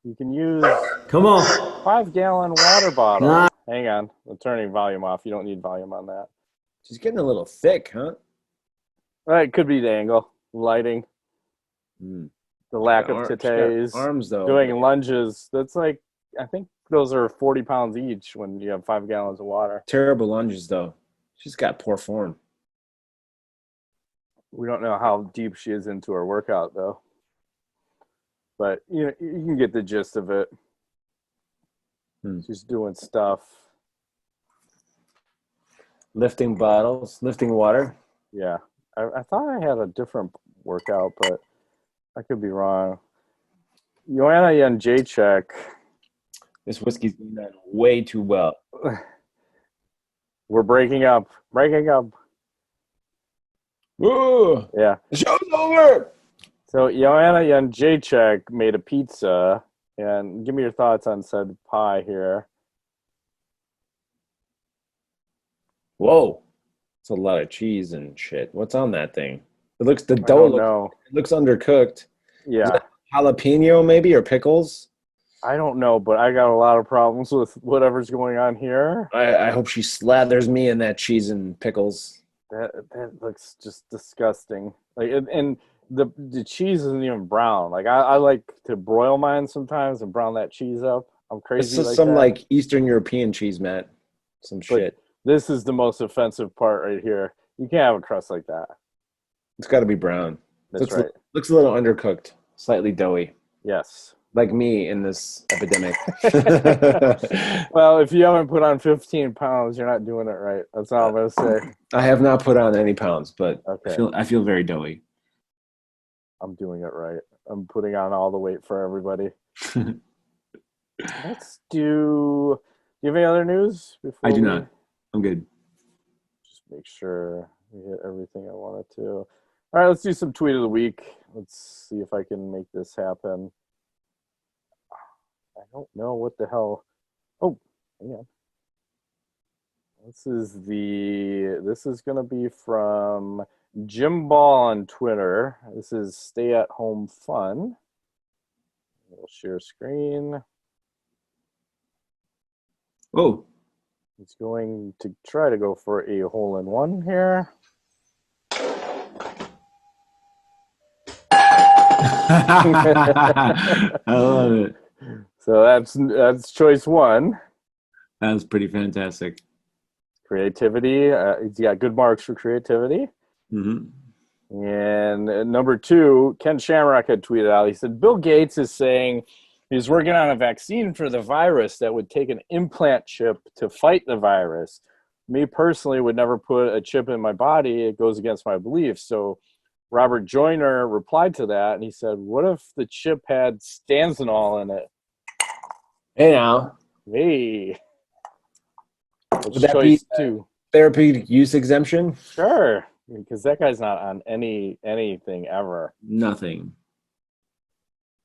Speaker 4: You can use 5-gallon water bottle. Hang on. I'm turning volume off. You don't need volume on that.
Speaker 3: She's getting a little thick, huh?
Speaker 4: It could be the angle, lighting, the lack of titties.
Speaker 3: Arms, though.
Speaker 4: Doing lunges. That's like, I think those are 40 pounds each when you have 5 gallons of water.
Speaker 3: Terrible lunges, though. She's got poor form.
Speaker 4: We don't know how deep she is into her workout, though. But you know, you can get the gist of it. She's doing stuff.
Speaker 3: Lifting bottles, lifting water.
Speaker 4: Yeah. I thought I had a different workout, but I could be wrong. Joanna Jędrzejczyk.
Speaker 3: This whiskey's doing that way too well.
Speaker 4: We're breaking up.
Speaker 3: Ooh.
Speaker 4: Yeah.
Speaker 3: The show's over.
Speaker 4: So Joanna Jędrzejczyk made a pizza, and give me your thoughts on said pie here.
Speaker 3: Whoa. It's a lot of cheese and shit. What's on that thing? It looks It looks undercooked.
Speaker 4: Yeah.
Speaker 3: Is it jalapeno maybe, or pickles?
Speaker 4: I don't know, but I got a lot of problems with whatever's going on here.
Speaker 3: I hope she slathers me in that cheese and pickles.
Speaker 4: That looks just disgusting. Like, and the cheese isn't even brown. Like I like to broil mine sometimes and brown that cheese up. I'm crazy.
Speaker 3: This is some like Eastern European cheese, Matt. Some shit.
Speaker 4: This is the most offensive part right here. You can't have a crust like that.
Speaker 3: It's got to be brown.
Speaker 4: That's right.
Speaker 3: Looks a little undercooked, slightly doughy.
Speaker 4: Yes.
Speaker 3: Like me in this epidemic.
Speaker 4: Well, if you haven't put on 15 pounds, you're not doing it right. That's all I'm going to say.
Speaker 3: I have not put on any pounds, but
Speaker 4: okay.
Speaker 3: I feel very doughy.
Speaker 4: I'm doing it right. I'm putting on all the weight for everybody. Do you have any other news?
Speaker 3: I do not. I'm good.
Speaker 4: make sure we hit everything I wanted to. All right, let's do some tweet of the week. Let's see if I can make this happen. I don't know what the hell. Oh, hang on. This is gonna be from Jim Ball on Twitter. This is Stay at Home Fun. We'll share screen.
Speaker 1: Oh.
Speaker 4: He's going to try to go for a hole-in-one here.
Speaker 1: I love it.
Speaker 4: So that's choice one.
Speaker 1: That was pretty fantastic.
Speaker 4: Creativity. He's got good marks for creativity.
Speaker 1: Mm-hmm.
Speaker 4: And number two, Ken Shamrock had tweeted out. He said, Bill Gates is saying he's working on a vaccine for the virus that would take an implant chip to fight the virus. Me personally would never put a chip in my body. It goes against my beliefs. So Robert Joyner replied to that, and he said, what if the chip had stanzanol in it?
Speaker 3: Hey now.
Speaker 4: Hey.
Speaker 3: Would that be therapeutic use exemption?
Speaker 4: Sure, because that guy's not on anything ever.
Speaker 1: Nothing.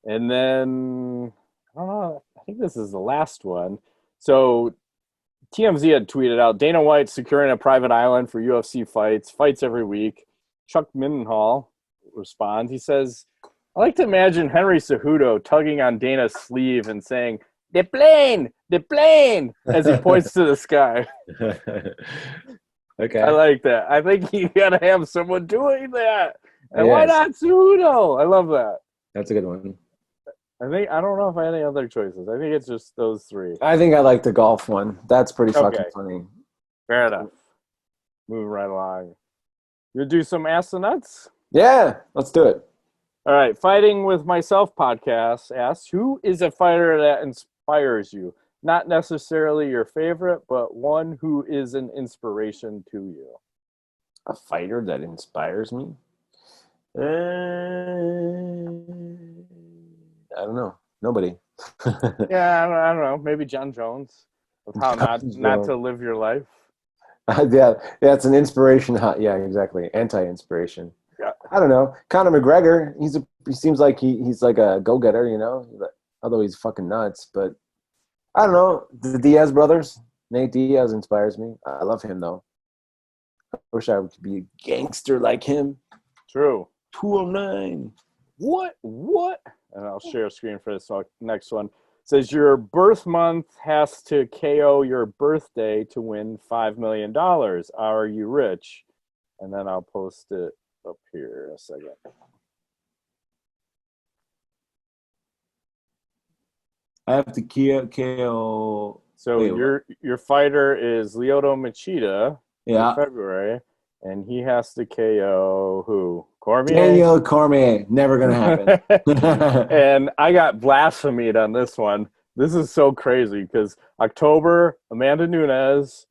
Speaker 4: And then, I don't know, I think this is the last one. So TMZ had tweeted out, Dana White securing a private island for UFC fights every week. Chuck Mindenhall responds. He says, I like to imagine Henry Cejudo tugging on Dana's sleeve and saying, the plane, as he points to the sky.
Speaker 1: Okay.
Speaker 4: I like that. I think you got to have someone doing that. And
Speaker 1: Yes.
Speaker 4: why not Cejudo? I love that.
Speaker 1: That's a good one.
Speaker 4: I don't know if I had any other choices. I think it's just those three.
Speaker 3: I think I like the golf one. That's pretty fucking funny.
Speaker 4: Fair enough. Moving right along. You do some Ask the Nuts?
Speaker 3: Yeah, let's do it.
Speaker 4: All right. Fighting with Myself podcast asks, who is a fighter that inspires you? Not necessarily your favorite, but one who is an inspiration to you.
Speaker 3: A fighter that inspires me? I don't know. Nobody.
Speaker 4: Yeah, I don't know. Maybe John Jones. Of how not to live your life.
Speaker 3: Yeah, it's an inspiration. Yeah, exactly. Anti-inspiration.
Speaker 4: Yeah.
Speaker 3: I don't know. Conor McGregor. He seems like he's like a go-getter, you know. Although he's fucking nuts, but I don't know. The Diaz brothers. Nate Diaz inspires me. I love him though. I wish I could be a gangster like him.
Speaker 4: True.
Speaker 3: 209.
Speaker 4: What? And I'll share a screen for this next one. It says your birth month has to KO your birthday to win $5 million. Are you rich? And then I'll post it up here in a second.
Speaker 1: I have to KO.
Speaker 4: So your fighter is Lyoto Machida in February, and he has to KO who? Cormier?
Speaker 3: Daniel Cormier. Never going to happen.
Speaker 4: And I got blasphemed on this one. This is so crazy because October, Amanda Nunes.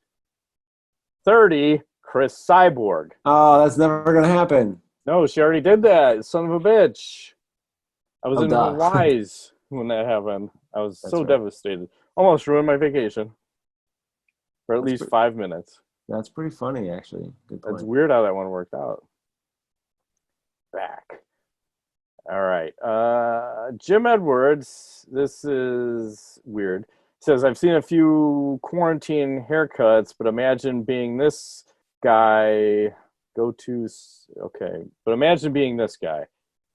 Speaker 4: 30, Chris Cyborg.
Speaker 3: Oh, that's never going to happen.
Speaker 4: No, she already did that. Son of a bitch. I was in
Speaker 3: duh.
Speaker 4: Hawaii when that happened. I was
Speaker 3: That's
Speaker 4: so
Speaker 3: right.
Speaker 4: devastated. Almost ruined my vacation for at
Speaker 3: That's
Speaker 4: least 5 minutes.
Speaker 3: That's pretty funny, actually. Good point.
Speaker 4: That's weird how that one worked out. Back. All right. Jim Edwards, this is weird. Says, I've seen a few quarantine haircuts, but imagine being this guy. But imagine being this guy.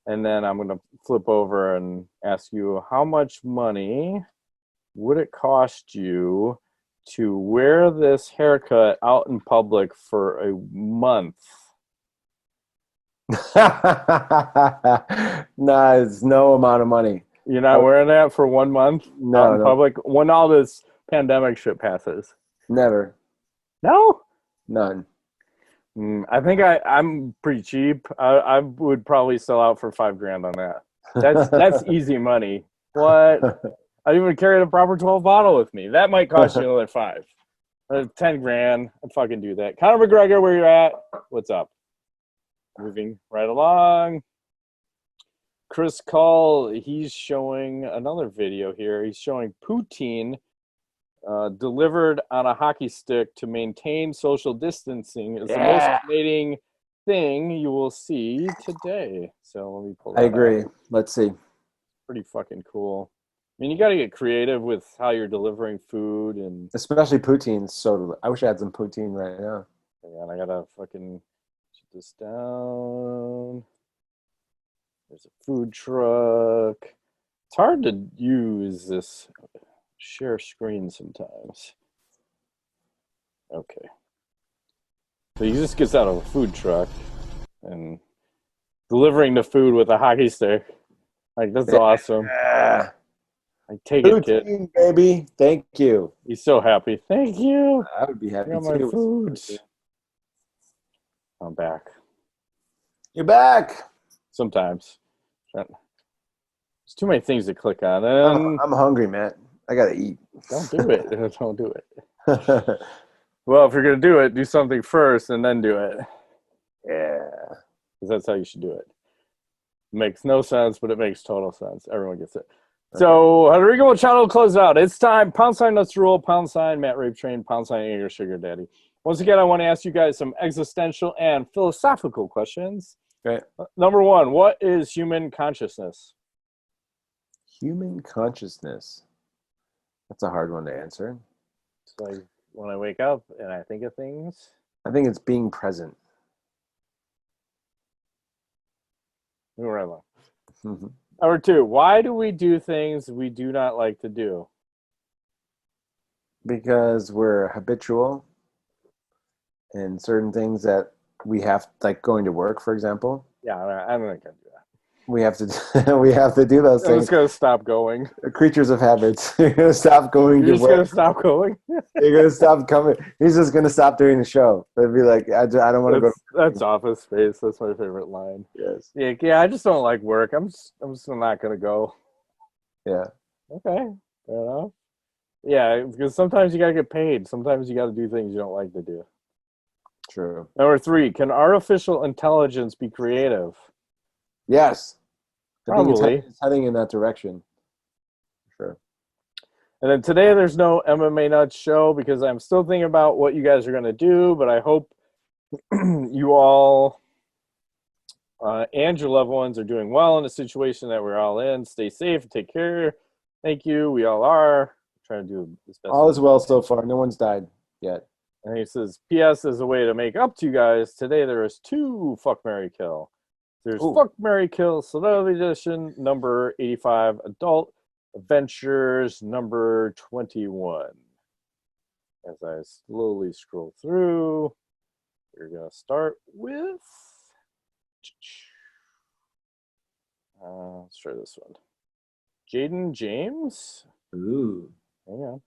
Speaker 4: And then I'm going to flip over and ask you, how much money would it cost you to wear this haircut out in public for a month?
Speaker 3: Nah, it's no amount of money.
Speaker 4: You're not wearing that for 1 month out in
Speaker 3: No.
Speaker 4: public when all this pandemic shit passes?
Speaker 3: Never.
Speaker 4: No?
Speaker 3: None.
Speaker 4: I think I'm pretty cheap. I would probably sell out for $5,000 on that. That's easy money. What? I even carry the proper 12 bottle with me. That might cost you another $5,000. $10,000. I'd fucking do that. Conor McGregor, where you're at? What's up? Moving right along. Chris Call, he's showing another video here. He's showing poutine delivered on a hockey stick to maintain social distancing is the most fascinating thing you will see today. So let me pull that
Speaker 3: I agree.
Speaker 4: up.
Speaker 3: Let's see.
Speaker 4: Pretty fucking cool. I mean, you got to get creative with how you're delivering food, and
Speaker 3: especially poutine. So I wish I had some poutine right now.
Speaker 4: and I gotta fucking shut this down. There's a food truck. It's hard to use this share screen sometimes. Okay. So he just gets out of a food truck and delivering the food with a hockey stick. Like, that's awesome.
Speaker 3: Yeah.
Speaker 4: Like, take it, kid.
Speaker 3: Poutine, baby. Thank you.
Speaker 4: He's so happy. Thank you.
Speaker 3: I would be happy
Speaker 4: I got my
Speaker 3: too.
Speaker 4: food. I'm back.
Speaker 3: You're back.
Speaker 4: Sometimes. There's too many things to click on. And
Speaker 3: I'm hungry, Matt. I gotta eat.
Speaker 4: don't do it. Don't do it. Well, if you're going to do it, do something first and then do it.
Speaker 3: Yeah.
Speaker 4: Because that's how you should do it. Makes no sense, but it makes total sense. Everyone gets it. Okay. So, Rodrigo Machado will close out. It's time. Pound sign, let's rule. Pound sign, Matt Rape Train. Pound sign, Anger Sugar Daddy. Once again, I want to ask you guys some existential and philosophical questions.
Speaker 3: Okay.
Speaker 4: Number one, what is human consciousness?
Speaker 3: Human consciousness. That's a hard one to answer.
Speaker 4: It's like when I wake up and I think of things.
Speaker 3: I think it's being present.
Speaker 4: Moving right along.
Speaker 3: Mm-hmm.
Speaker 4: Number two, why do we do things we do not like to do?
Speaker 3: Because we're habitual in certain things that we have, like going to work, for example.
Speaker 4: Yeah, I'm not going to do that.
Speaker 3: We have to do those things.
Speaker 4: I'm just going to stop going.
Speaker 3: We're creatures of habits. You're going to stop going to work.
Speaker 4: You're just going to stop going?
Speaker 3: You're going to stop coming. He's just going to stop doing the show. It'd be like, I don't want to go.
Speaker 4: That's Office Space. That's my favorite line.
Speaker 3: Yes.
Speaker 4: Yeah, I just don't like work. I'm just not going to go.
Speaker 3: Yeah.
Speaker 4: Okay. Fair enough. Yeah, because sometimes you got to get paid. Sometimes you got to do things you don't like to do.
Speaker 3: True.
Speaker 4: Number three, can artificial intelligence be creative?
Speaker 3: Yes.
Speaker 4: Probably.
Speaker 3: I think it's heading in that direction. Sure.
Speaker 4: And then today there's no MMA Nuts show because I'm still thinking about what you guys are going to do, but I hope you all and your loved ones are doing well in the situation that we're all in. Stay safe and take care. Thank you. We all are. Trying to do this best.
Speaker 3: All is well so far. No one's died yet.
Speaker 4: And he says, P.S. as a way to make up to you guys, today there is 2 Fuck, Marry, Kill. There's Fuck, Marry, Kill, Celebrity Edition, number 85, Adult Adventures, number 21. As I slowly scroll through, we're going to start with... let's try this one. Jaden James.
Speaker 3: Ooh.
Speaker 4: Hang on.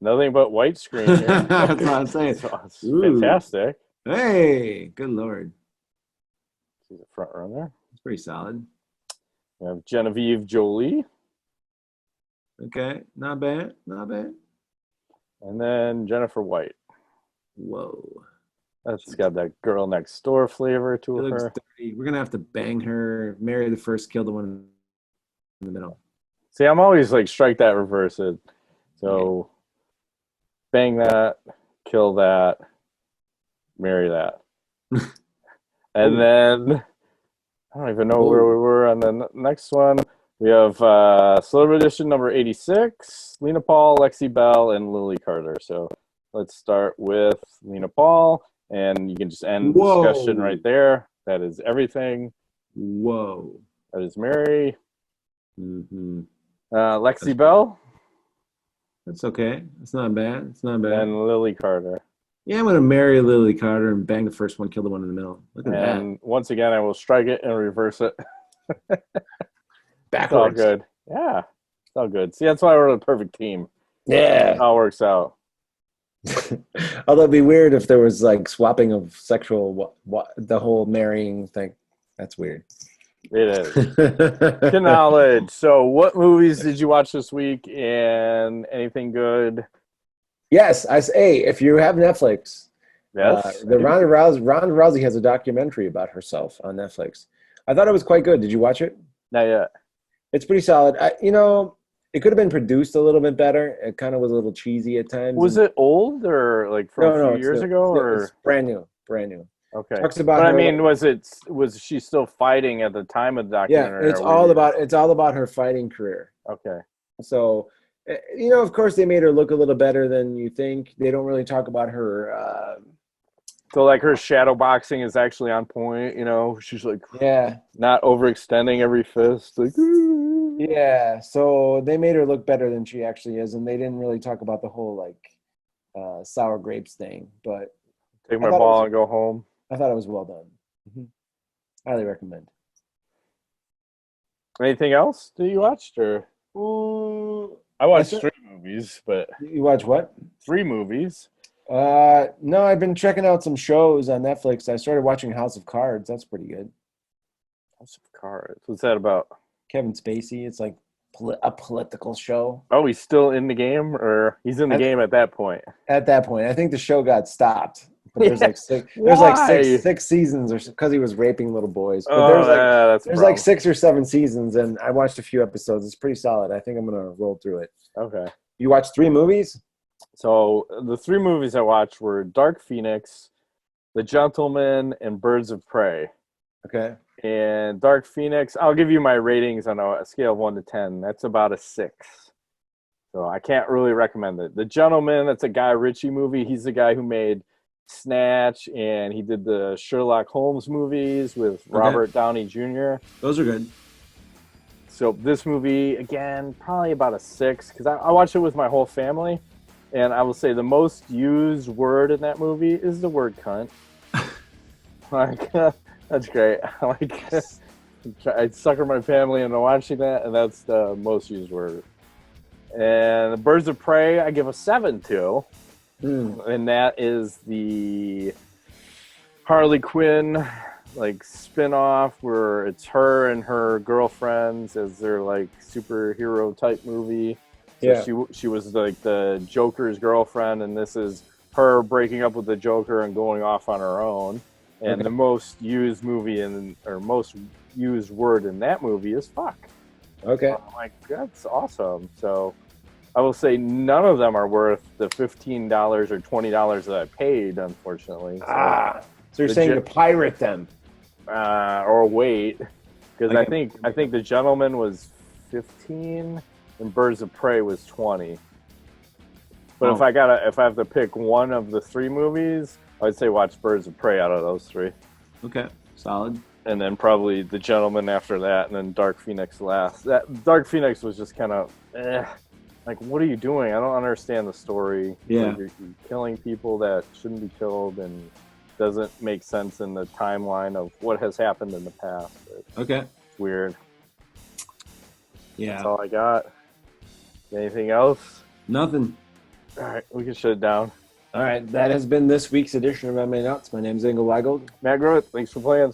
Speaker 4: Nothing but white screen here.
Speaker 3: That's what I'm saying.
Speaker 4: It's fantastic.
Speaker 3: Hey, good Lord.
Speaker 4: She's a front runner.
Speaker 3: It's pretty solid.
Speaker 4: We have Genevieve Jolie.
Speaker 3: Okay, not bad, not bad.
Speaker 4: And then Jennifer White.
Speaker 3: Whoa.
Speaker 4: That's got that girl next door flavor to
Speaker 3: She looks
Speaker 4: her.
Speaker 3: dirty. We're going to have to bang her, marry the first, kill the one in the middle.
Speaker 4: See, I'm always like strike that, reverse it. So bang that, kill that, marry that. And then I don't even know where we were on the next one. We have Celebrity Edition number 86, Lena Paul, Lexi Bell, and Lily Carter. So let's start with Lena Paul, and you can just end the discussion right there. That is everything.
Speaker 3: Whoa.
Speaker 4: That is Mary.
Speaker 3: Mm-hmm.
Speaker 4: Lexi Bell.
Speaker 3: That's okay. It's not bad. It's not bad.
Speaker 4: And Lily Carter.
Speaker 3: Yeah, I'm going to marry Lily Carter and bang the first one, kill the one in the middle. Look at that.
Speaker 4: And once again, I will strike it and reverse it.
Speaker 3: Backwards.
Speaker 4: It's all good. Yeah. It's all good. See, that's why we're the perfect team.
Speaker 3: Yeah.
Speaker 4: That's how it works out.
Speaker 3: Although it'd be weird if there was like swapping of sexual, the whole marrying thing. That's weird.
Speaker 4: It is. Good knowledge. So what movies did you watch this week and anything good?
Speaker 3: Yes. Hey, if you have Netflix,
Speaker 4: Yes.
Speaker 3: Ronda Rousey has a documentary about herself on Netflix. I thought it was quite good. Did you watch it?
Speaker 4: Not yet.
Speaker 3: It's pretty solid. It could have been produced a little bit better. It kind of was a little cheesy at times.
Speaker 4: Was it old or like from a few years ago? Or
Speaker 3: It's brand new.
Speaker 4: okay.
Speaker 3: Talks about
Speaker 4: but I
Speaker 3: her,
Speaker 4: mean, was she still fighting at the time of the documentary?
Speaker 3: Yeah, it's all about her fighting career.
Speaker 4: Okay.
Speaker 3: So, of course, they made her look a little better than you think. They don't really talk about her.
Speaker 4: So, like, her shadow boxing is actually on point. She's like, not overextending every fist. Like,
Speaker 3: yeah. So they made her look better than she actually is, and they didn't really talk about the whole like sour grapes thing. But
Speaker 4: take my ball and go home.
Speaker 3: I thought it was well done. Mm-hmm. Highly recommend.
Speaker 4: Anything else that you watched, or? I watched 3 movies, but
Speaker 3: you watch what?
Speaker 4: 3 movies.
Speaker 3: No, I've been checking out some shows on Netflix. I started watching House of Cards. That's pretty good.
Speaker 4: House of Cards. What's that about?
Speaker 3: Kevin Spacey. It's like a political show.
Speaker 4: Oh, he's still in the game, or he's in the game at that point?
Speaker 3: At that point, I think the show got stopped. But there's like six.
Speaker 4: Why?
Speaker 3: There's like six seasons, or because he was raping little boys. But there's like 6 or 7 seasons, and I watched a few episodes. It's pretty solid. I think I'm gonna roll through it.
Speaker 4: Okay.
Speaker 3: You watched 3 movies?
Speaker 4: So the 3 movies I watched were Dark Phoenix, The Gentleman, and Birds of Prey.
Speaker 3: Okay.
Speaker 4: And Dark Phoenix, I'll give you my ratings on a scale of 1 to 10. That's about a 6. So I can't really recommend it. The Gentleman, that's a Guy Ritchie movie. He's the guy who made Snatch, and he did the Sherlock Holmes movies with Robert Downey Jr.
Speaker 3: Those are good.
Speaker 4: So this movie, again, probably about a 6, because I watched it with my whole family, and I will say the most used word in that movie is the word cunt. Like, that's great. Like, I suckered my family into watching that, and that's the most used word. And the Birds of Prey, I give a 7 to. And that is the Harley Quinn like spin-off where it's her and her girlfriends as their like superhero type movie. So she was like the Joker's girlfriend, and this is her breaking up with the Joker and going off on her own. And the most used movie or most used word in that movie is fuck.
Speaker 3: Okay.
Speaker 4: I'm like, that's awesome. So I will say none of them are worth the $15 or $20 that I paid, unfortunately. So
Speaker 3: you're saying to pirate them,
Speaker 4: or wait, because I think The Gentleman was 15 and Birds of Prey was 20. But if I have to pick one of the 3 movies, I'd say watch Birds of Prey out of those 3.
Speaker 3: Okay, solid.
Speaker 4: And then probably The Gentleman after that, and then Dark Phoenix last. That Dark Phoenix was just kind of like, what are you doing? I don't understand the story.
Speaker 3: Yeah.
Speaker 4: Like, you're killing people that shouldn't be killed, and doesn't make sense in the timeline of what has happened in the past.
Speaker 3: Okay.
Speaker 4: It's weird.
Speaker 3: Yeah.
Speaker 4: That's all I got. Anything else?
Speaker 3: Nothing.
Speaker 4: All right, we can shut it down.
Speaker 3: All right, that has been this week's edition of MMA Nuts. My name is Ingo Weigold.
Speaker 4: Matt Groth, thanks for playing.